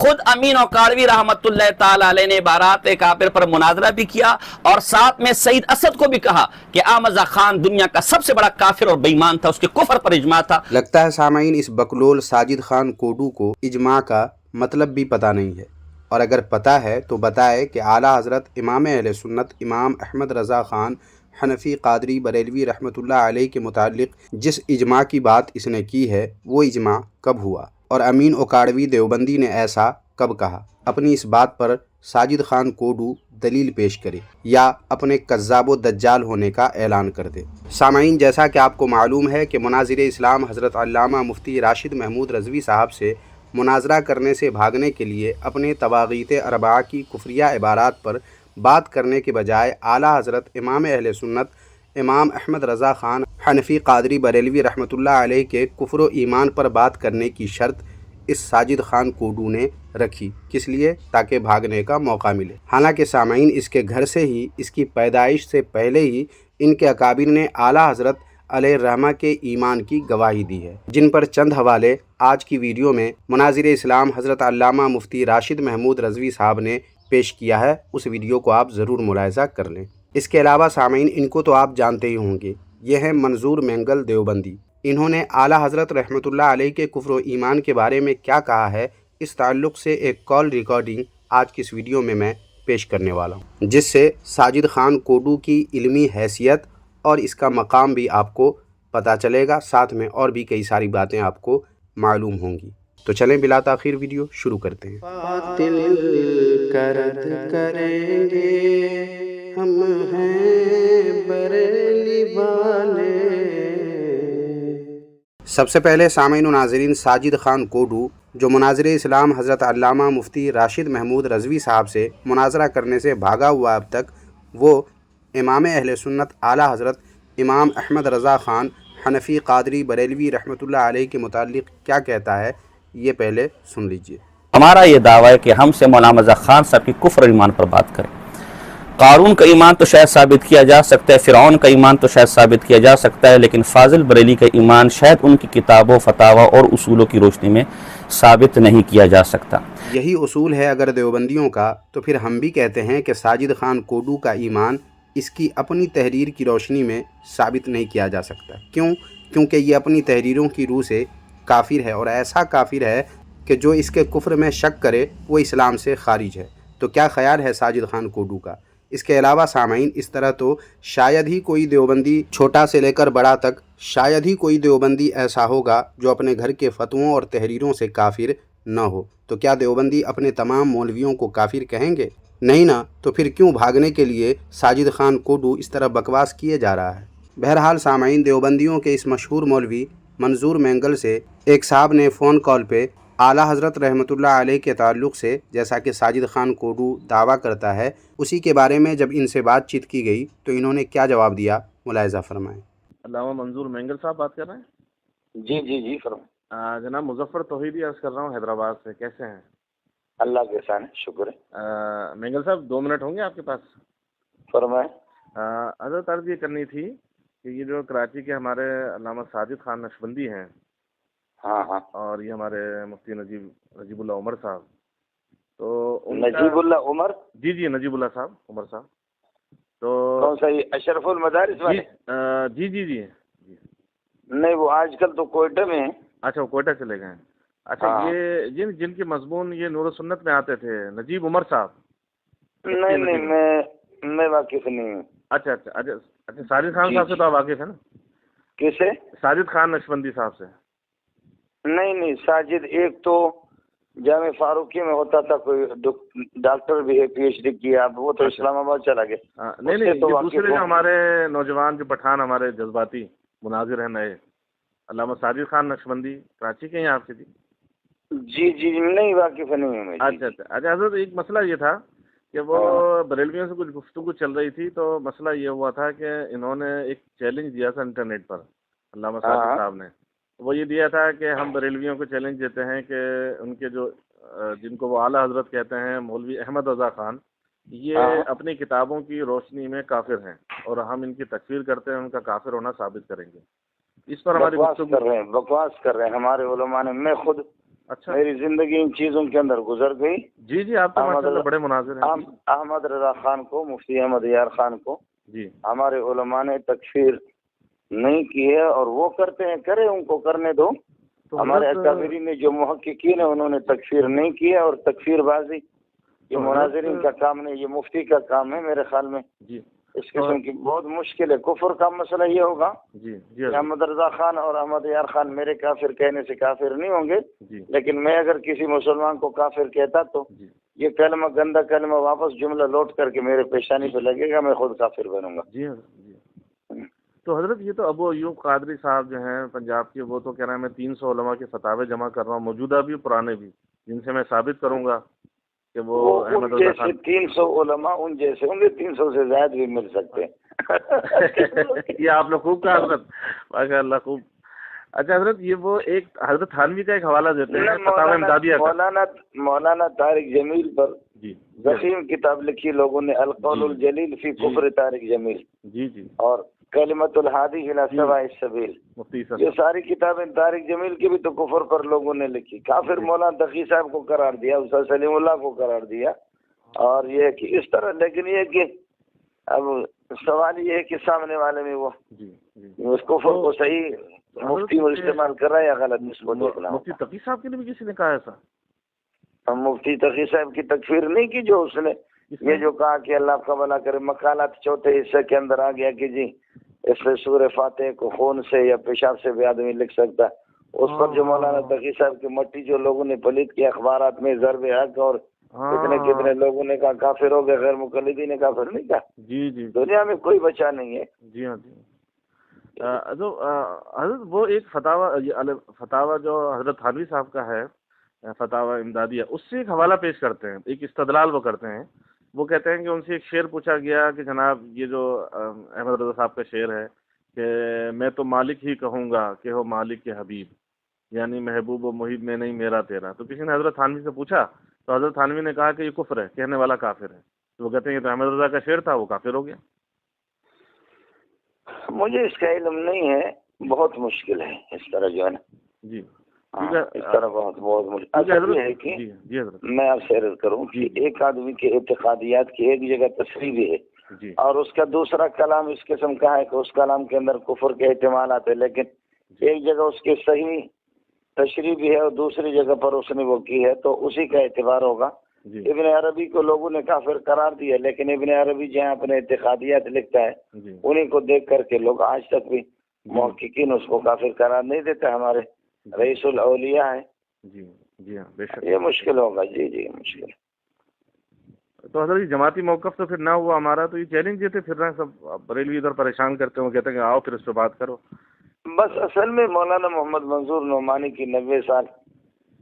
خود امین اوکاڑوی رحمت اللہ تعالی علیہ نے بارات کافر پر مناظرہ بھی کیا اور ساتھ میں سعید اسد کو بھی کہا کہ احمد رضا خان دنیا کا سب سے بڑا کافر اور بے ایمان تھا، اس کے کفر پر اجماع تھا۔ لگتا ہے سامعین اس بکلول ساجد خان کوڈو کو اجماع کا مطلب بھی پتہ نہیں ہے، اور اگر پتہ ہے تو بتائے کہ اعلیٰ حضرت امام اہل سنت امام احمد رضا خان حنفی قادری بریلوی رحمۃ اللہ علیہ کے متعلق جس اجماع کی بات اس نے کی ہے وہ اجماع کب ہوا، اور امین اوکاڑوی دیوبندی نے ایسا کب کہا؟ اپنی اس بات پر ساجد خان کوڈو دلیل پیش کرے یا اپنے کذاب و دجال ہونے کا اعلان کر دے۔ سامعین، جیسا کہ آپ کو معلوم ہے کہ مناظر اسلام حضرت علامہ مفتی راشد محمود رضوی صاحب سے مناظرہ کرنے سے بھاگنے کے لیے اپنے طواغیت اربعہ کی کفریہ عبارات پر بات کرنے کے بجائے اعلیٰ حضرت امام اہل سنت امام احمد رضا خان حنفی قادری بریلوی رحمۃ اللہ علیہ کے کفر و ایمان پر بات کرنے کی شرط اس ساجد خان کوڈو نے رکھی، کس لیے؟ تاکہ بھاگنے کا موقع ملے۔ حالانکہ سامعین، اس کے گھر سے ہی، اس کی پیدائش سے پہلے ہی ان کے اکابر نے اعلیٰ حضرت علیہ الرحمہ کے ایمان کی گواہی دی ہے، جن پر چند حوالے آج کی ویڈیو میں مناظر اسلام حضرت علامہ مفتی راشد محمود رضوی صاحب نے پیش کیا ہے۔ اس ویڈیو کو آپ ضرور ملاحظہ کر لیں۔ اس کے علاوہ سامعین، ان کو تو آپ جانتے ہی ہوں گے، یہ ہیں منظور مینگل دیوبندی۔ انہوں نے اعلیٰ حضرت رحمۃ اللہ علیہ کے کفر و ایمان کے بارے میں کیا کہا ہے، اس تعلق سے ایک کال ریکارڈنگ آج کی اس ویڈیو میں پیش کرنے والا ہوں، جس سے ساجد خان کوڈو کی علمی حیثیت اور اس کا مقام بھی آپ کو پتہ چلے گا، ساتھ میں اور بھی کئی ساری باتیں آپ کو معلوم ہوں گی۔ تو چلیں بلا تاخیر ویڈیو شروع کرتے ہیں۔ باطل کا رد کریں گے ہم ہیں بریلی والے۔ سب سے پہلے سامعین و ناظرین، ساجد خان کوڈو جو مناظر اسلام حضرت علامہ مفتی راشد محمود رضوی صاحب سے مناظرہ کرنے سے بھاگا ہوا اب تک، وہ امام اہل سنت اعلیٰ حضرت امام احمد رضا خان حنفی قادری بریلوی رحمۃ اللہ علیہ کے متعلق کیا کہتا ہے، یہ پہلے سن لیجئے۔ ہمارا یہ دعویٰ ہے کہ ہم سے مولانا رضا خان صاحب کی کفر ایمان پر بات کریں۔ قارون کا ایمان تو شاید ثابت کیا جا سکتا ہے، فرعون کا ایمان تو شاید ثابت کیا جا سکتا ہے، لیکن فاضل بریلی کا ایمان شاید ان کی کتابوں، فتاوی اور اصولوں کی روشنی میں ثابت نہیں کیا جا سکتا۔ یہی اصول ہے اگر دیوبندیوں کا، تو پھر ہم بھی کہتے ہیں کہ ساجد خان کوڈو کا ایمان اس کی اپنی تحریر کی روشنی میں ثابت نہیں کیا جا سکتا۔ کیوں؟ کیونکہ یہ اپنی تحریروں کی روح سے کافر ہے، اور ایسا کافر ہے کہ جو اس کے کفر میں شک کرے وہ اسلام سے خارج ہے۔ تو کیا خیال ہے ساجد خان کوڈو کا؟ اس کے علاوہ سامعین، اس طرح تو شاید ہی کوئی دیوبندی، چھوٹا سے لے کر بڑا تک، شاید ہی کوئی دیوبندی ایسا ہوگا جو اپنے گھر کے فتووں اور تحریروں سے کافر نہ ہو۔ تو کیا دیوبندی اپنے تمام مولویوں کو کافر کہیں گے؟ نہیں نا، تو پھر کیوں بھاگنے کے لیے ساجد خان کوڈو اس طرح بکواس کیے جا رہا ہے؟ بہرحال سامعین، دیوبندیوں کے اس مشہور مولوی منظور مینگل سے ایک صاحب نے فون کال پہ اعلیٰ حضرت رحمۃ اللہ علیہ کے تعلق سے، جیسا کہ ساجد خان کوڈو دعویٰ کرتا ہے، اسی کے بارے میں جب ان سے بات چیت کی گئی تو انہوں نے کیا جواب دیا، ملاحظہ فرمائیں۔ علامہ منظور مینگل صاحب بات کر رہے ہیں؟ جی فرمائیں۔ جناب مظفر توحیدی عرض کر رہا ہوں حیدرآباد سے، کیسے ہیں؟ اللہ کے احسان ہے، شکر ہے۔ مینگل صاحب 2 منٹ ہوں گے آپ کے پاس؟ فرمائیں۔ حضرت عرض یہ کرنی تھی کہ یہ جو کراچی کے ہمارے علامہ ساجد خان نقشبندی ہیں، ہاں، اور یہ ہمارے مفتی نجیب اللہ عمر صاحب، تو نجیب اللہ عمر؟ جی نجیب اللہ صاحب، عمر صاحب، تو کون سا، یہ اشرف المدارس والے؟ جی نہیں، وہ آج کل تو کوئٹہ میں ہیں۔ اچھا، وہ کوئٹہ چلے گئے ہیں۔ اچھا، یہ جن کے مضمون یہ نور و سنت میں آتے تھے، نجیب عمر صاحب؟ نہیں، میں واقف نہیں ہوں۔ اچھا، ساجد خان صاحب سے تو آپ واقف ہیں نا؟ کس سے؟ ساجد خان نقشبندی صاحب سے؟ نہیں، ساجد ایک تو جامع فاروقی میں ہوتا تھا، کوئی ڈاکٹر بھی ہے، پی ایچ ڈی کیا، وہ تو اسلام آباد چلا گیا۔ نہیں، یہ دوسرے جو ہمارے نوجوان جو پٹھان ہمارے جذباتی مناظر ہیں نئے، علامہ ساجد خان نقشبندی کراچی کے ہیں آپ کے؟ جی نہیں، واقف نہیں ہوں میں۔ اچھا حضرت، ایک مسئلہ یہ تھا کہ وہ بریلویوں سے کچھ گفتگو چل رہی تھی، تو مسئلہ یہ ہوا تھا کہ انہوں نے ایک چیلنج دیا تھا انٹرنیٹ پر، علامہ ساجد صاحب نے، وہ یہ دیا تھا کہ ہم بریلویوں کو چیلنج دیتے ہیں کہ ان کے جو جن کو وہ اعلیٰ حضرت کہتے ہیں، مولوی احمد رضا خان، یہ اپنی کتابوں کی روشنی میں کافر ہیں، اور ہم ان کی تکفیر کرتے ہیں، ان کا کافر ہونا ثابت کریں گے۔ اس پر ہماری بکواس کر رہے ہیں ہمارے علماء نے۔ میں خود अच्छा मेरी जिंदगी इन चीजों के अंदर गुजर गई। जी जी, आप तो माशाल्लाह बड़े मुनाजिर हैं। अहमद रजा खान को, मुफ्ती अहमद यार खान को जी हमारे उलमा ने तकफीर नहीं की है, और वो करते हैं, करे, उनको करने दो। तो हमारे हजरत अकाबिरीन ने जो मुहक्किकीन है उन्होंने तकफीर नहीं की है, और तकफीरबाजी ये तो मुनाजिरीन का काम नहीं, ये मुफ्ती का काम है मेरे ख्याल में। जी इस किस्म की बहुत मुश्किल है। कुफर का मसला ये होगा जी जी कि हजरत, अहमद रजा खान और अहमद यार खान मेरे काफिर कहने से काफिर नहीं होंगे, जी लेकिन मैं अगर किसी मुसलमान को काफिर कहता तो जी ये कलमा, गंदा कलमा वापस जुमला लौट करके मेरे पेशानी पे लगेगा, मैं खुद काफिर बनूंगा। जी हजरत, जी। तो हजरत ये तो अबू अयूब कादरी साहब जो हैं पंजाब के, वो तो कह रहे हैं मैं 300 उलमा के फतावे जमा कर रहा हूँ, मौजूदा भी पुराने भी, जिनसे मैं साबित करूंगा कि वो वो उन अहमद रजा जैसे खान 300 उलमा उन जैसे होंगे, 300 से ज्यादा भी मिल सकते हैं। ये आप लोग खूब कहा हजरत, माशाअल्लाह खूब। अच्छा हजरत, ये वो एक हजरत थानवी का एक हवाला देते हैं फतावा इमदादिया का। मौलाना तारिक जमील पर जी ज़ख़ीम किताब लिखी लोगों ने, अल-क़ौलुल जलील फी कुफ्र तारिक जमील, जी जी, और कलिमतुल हादी इला सवाइस सबील, मुफ्ती साहब, ये सारी किताबें तारिक जमील की भी तो कुफ्र पर लोगों ने लिखी। काफिर मौलाना तकी साहब को करार दिया, उस्ताद सलीमुल्लाह को करार दिया, और ये है कि इस तरह। लेकिन ये कि अब सवाल ये है कि सामने वाले में वो जी जी, उस कुफ्र को सही मुफ्ती में इस्तेमाल कर रहा है या गलत, इसको देखना मुफ्ती होगा। तकी साहब के लिए भी किसी ने कहा ऐसा? हम मुफ्ती तकी साहब की तकफीर नहीं की, जो उसने ये जो कहा कि अल्लाह का भला करे, मकालात चौथे हिस्से के अंदर आ गया कि जी इससे सूरह फातिहा को खून से या पेशाब से भी आदमी लिख सकता है, उस पर जो मौलाना तकी साहब की मट्टी जो लोगों ने पलीत की अखबारात में, ज़रब हक और कितने कितने लोगों ने कहा काफिर हो गए, गैर मुकल्लिदी ने काफिर नहीं कहा। जी जी दुनिया में कोई बचा नहीं है। जी हाँ जी। जो हजरत वो एक फतावा जो हजरत थानवी साहब का है, फतावा इमदादिया, उससे एक हवाला पेश करते हैं, एक इस्तदलाल वो करते हैं। वो कहते हैं कि उनसे एक शेर पूछा गया कि जनाब ये जो अहमद रजा साहब का शेर है कि मैं तो मालिक ही कहूँगा कि हो मालिक के हबीब, यानी महबूब व मुहिब में नहीं मेरा तेरा। तो किसी ने हजरत थानवी से पूछा, तो हजरत थानवी ने कहा कि ये कुफ्र है, कहने वाला काफिर है। तो वो कहते हैं ये तो अहमद रजा का शेर था, वो काफिर हो गया। मुझे इसका इल्म नहीं है, बहुत मुश्किल है इस तरह जो है ना जी, इस तरह बहुत मुश्किल। अच्छा ये है कि जी हजरत, मैं आपसे अर्ज करूं कि एक आदमी के इत्तेकादियात की एक जगह तस्रीह भी है जी और उसका दूसरा कलाम इस किस्म का है कि उस कलाम के अंदर कुफर के एहतिमाल आते, लेकिन एक जगह उसकी सही तशरीह भी है और दूसरी जगह पर उसने वो की है, तो उसी का एतबार होगा। इब्न अरबी को लोगों ने काफिर करार दिया, लेकिन इब्न अरबी जहाँ अपने इत्तेकादियात लिखता है उन्हीं को देख करके लोग आज तक भी मुहक्किकीन उसको काफिर करार नहीं देते। हमारे रईसुल औलिया है। जी जी हाँ बेशक, ये मुश्किल होगा। जी जी मुश्किल। तो हजरत जमाती मौकफ तो फिर ना हुआ हमारा, तो ये चैलेंज देते फिर रहे सब, बरेलवी इधर परेशान करते हो, कहते हैं आओ फिर इस पर बात करो। बस असल में मौलाना मोहम्मद मंजूर नोमानी की 90 साल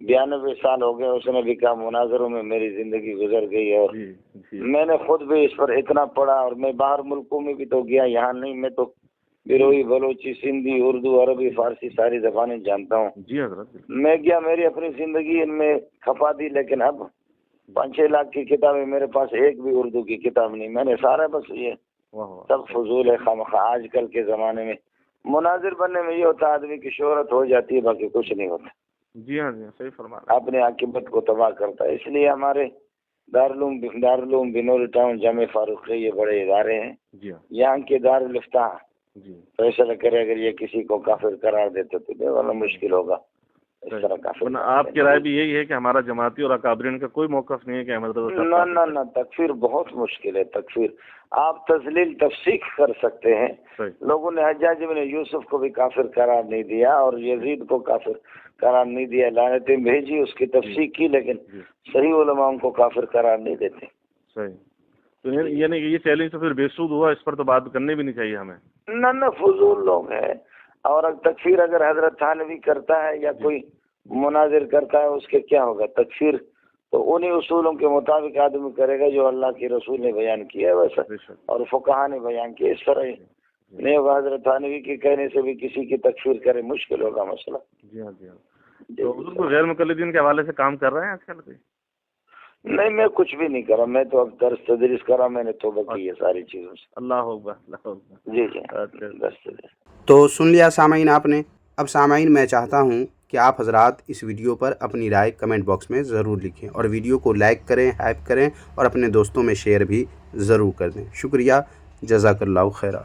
92 साल हो गए, उसने भी कहा मुनाजरों में मेरी जिंदगी गुजर गई है, और जी जी मैंने खुद भी इस पर इतना पढ़ा, और मैं बाहर मुल्कों में भी तो गया, यहाँ नहीं। मैं तो बिरोही, बलोची, सिंधी, उर्दू, अरबी, फारसी सारी जबानें जानता हूँ। जी हजरत, मैं गया, मेरी अपनी जिंदगी इनमें खपा दी, लेकिन अब 5-6 लाख की किताबें मेरे पास, एक भी उर्दू की किताब नहीं। मैंने सारा बस ये सब फजूल है खामखा। आजकल के जमाने में मुनाजिर बनने में ये होता है आदमी की शोहरत हो जाती है, बाकी कुछ नहीं होता। जी हाँ जी सही फरमा रहे अपने आकिबत को तबाह करता है। इसलिए हमारे दारुल बिनूर टाउन जामे फारूक ये बड़े इदारे हैं। जी हाँ यहाँ के दारुल इफ्ताह जी फैसला करे, अगर ये किसी को काफिर करार देते तो ये वाला मुश्किल होगा। इस तरह काफिर आपकी राय भी यही है कि हमारा जमाती और अकाबरीन का कोई मौकफ नहीं है कि अहमद रजा साहब? ना ना ना, तकफीर बहुत मुश्किल है। तकफीर आप तजलील तफसीक कर सकते हैं। लोगों ने हज्जाज इब्न यूसुफ को भी काफिर करार नहीं दिया और यजीद को काफिर करार नहीं दिया, लानतें भेजी, उसकी तफसीक की, लेकिन सही उलमा को काफिर करार नहीं देते। सही। तो यानी ये चैलेंज तो फिर बेसूद हुआ, इस पर तो बात करनी भी नहीं चाहिए हमें। ना ना, फजूल लोग हैं। और तकफीर अगर हजरत थानवी करता है या कोई मुनाजिर करता है, उसके क्या होगा? तकफीर तो उन्हीं उसूलों के मुताबिक आदमी करेगा जो अल्लाह के रसूल ने बयान किया है वैसा, और फुकहा ने बयान किया। इस तरह नहीं होगा। हजरत थानवी के कहने से भी किसी की तकफीर करे, मुश्किल होगा मसला। जी हाँ जी हाँ। तो हुजूर गैर मुकल्लिदीन के हवाले से काम कर रहे हैं आजकल कोई? नहीं, मैं कुछ भी नहीं करा। मैं तो अब दर्स तदरीस करा, मैंने तौबा की है सारी चीजों से। अल्लाह अकबर, अल्लाह अकबर। जी जी, दर्स तदरीस। तो सुन लिया सामाइन आपने। अब सामाइन मैं चाहता हूँ کہ آپ حضرات اس ویڈیو پر اپنی رائے کمنٹ باکس میں ضرور لکھیں، اور ویڈیو کو لائک کریں، ہائپ کریں، اور اپنے دوستوں میں شیئر بھی ضرور کر دیں۔ شکریہ، جزاک اللہ خیرہ۔